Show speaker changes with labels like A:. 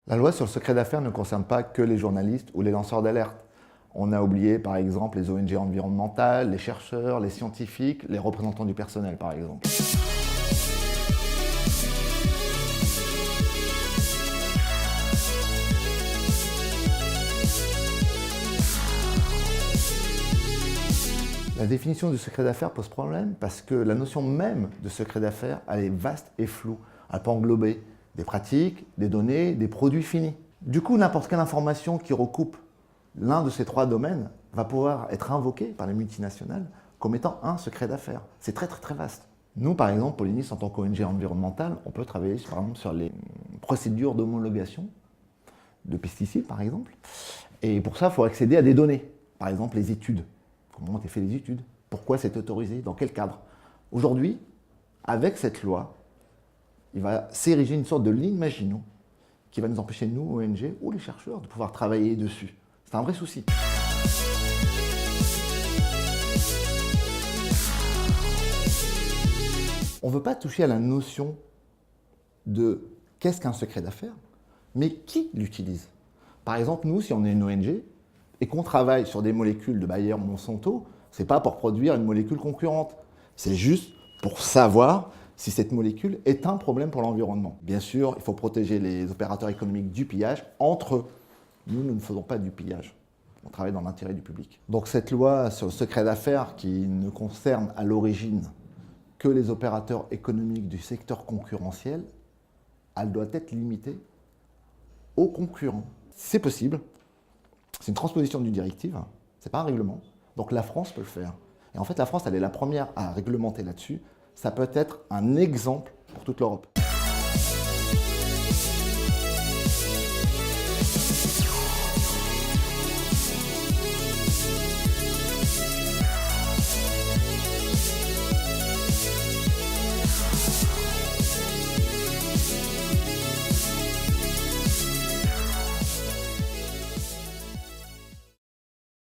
A: La loi sur le secret d'affaires ne concerne pas que les journalistes ou les lanceurs d'alerte. On a oublié par exemple les ONG environnementales, les chercheurs, les scientifiques, les représentants du personnel par exemple. La définition du secret d'affaires pose problème parce que la notion même de secret d'affaires, elle est vaste et floue. Elle peut englober des pratiques, des données, des produits finis. Du coup, n'importe quelle information qui recoupe l'un de ces trois domaines va pouvoir être invoquée par les multinationales comme étant un secret d'affaires. C'est très vaste. Nous, par exemple, Polynis, en tant qu'ONG environnementale, on peut travailler par exemple sur les procédures d'homologation de pesticides, par exemple. Et pour ça, il faut accéder à des données. Par exemple, les études. Comment ont été faites les études? Pourquoi c'est autorisé? Dans quel cadre? Aujourd'hui, avec cette loi, il va s'ériger une sorte de ligne Maginot qui va nous empêcher, nous, ONG ou les chercheurs, de pouvoir travailler dessus. C'est un vrai souci. On ne veut pas toucher à la notion de qu'est-ce qu'un secret d'affaires, mais qui l'utilise. Par exemple, nous, si on est une ONG et qu'on travaille sur des molécules de Bayer ou Monsanto, ce n'est pas pour produire une molécule concurrente. C'est juste pour savoir si cette molécule est un problème pour l'environnement. Bien sûr, il faut protéger les opérateurs économiques du pillage entre eux. Nous ne faisons pas du pillage. On travaille dans l'intérêt du public. Donc cette loi sur le secret d'affaires qui ne concerne à l'origine que les opérateurs économiques du secteur concurrentiel, elle doit être limitée aux concurrents. C'est possible. C'est une transposition d'une directive, ce n'est pas un règlement. Donc la France peut le faire. Et en fait, la France, elle est la première à réglementer là-dessus. Ça peut être un exemple pour toute l'Europe.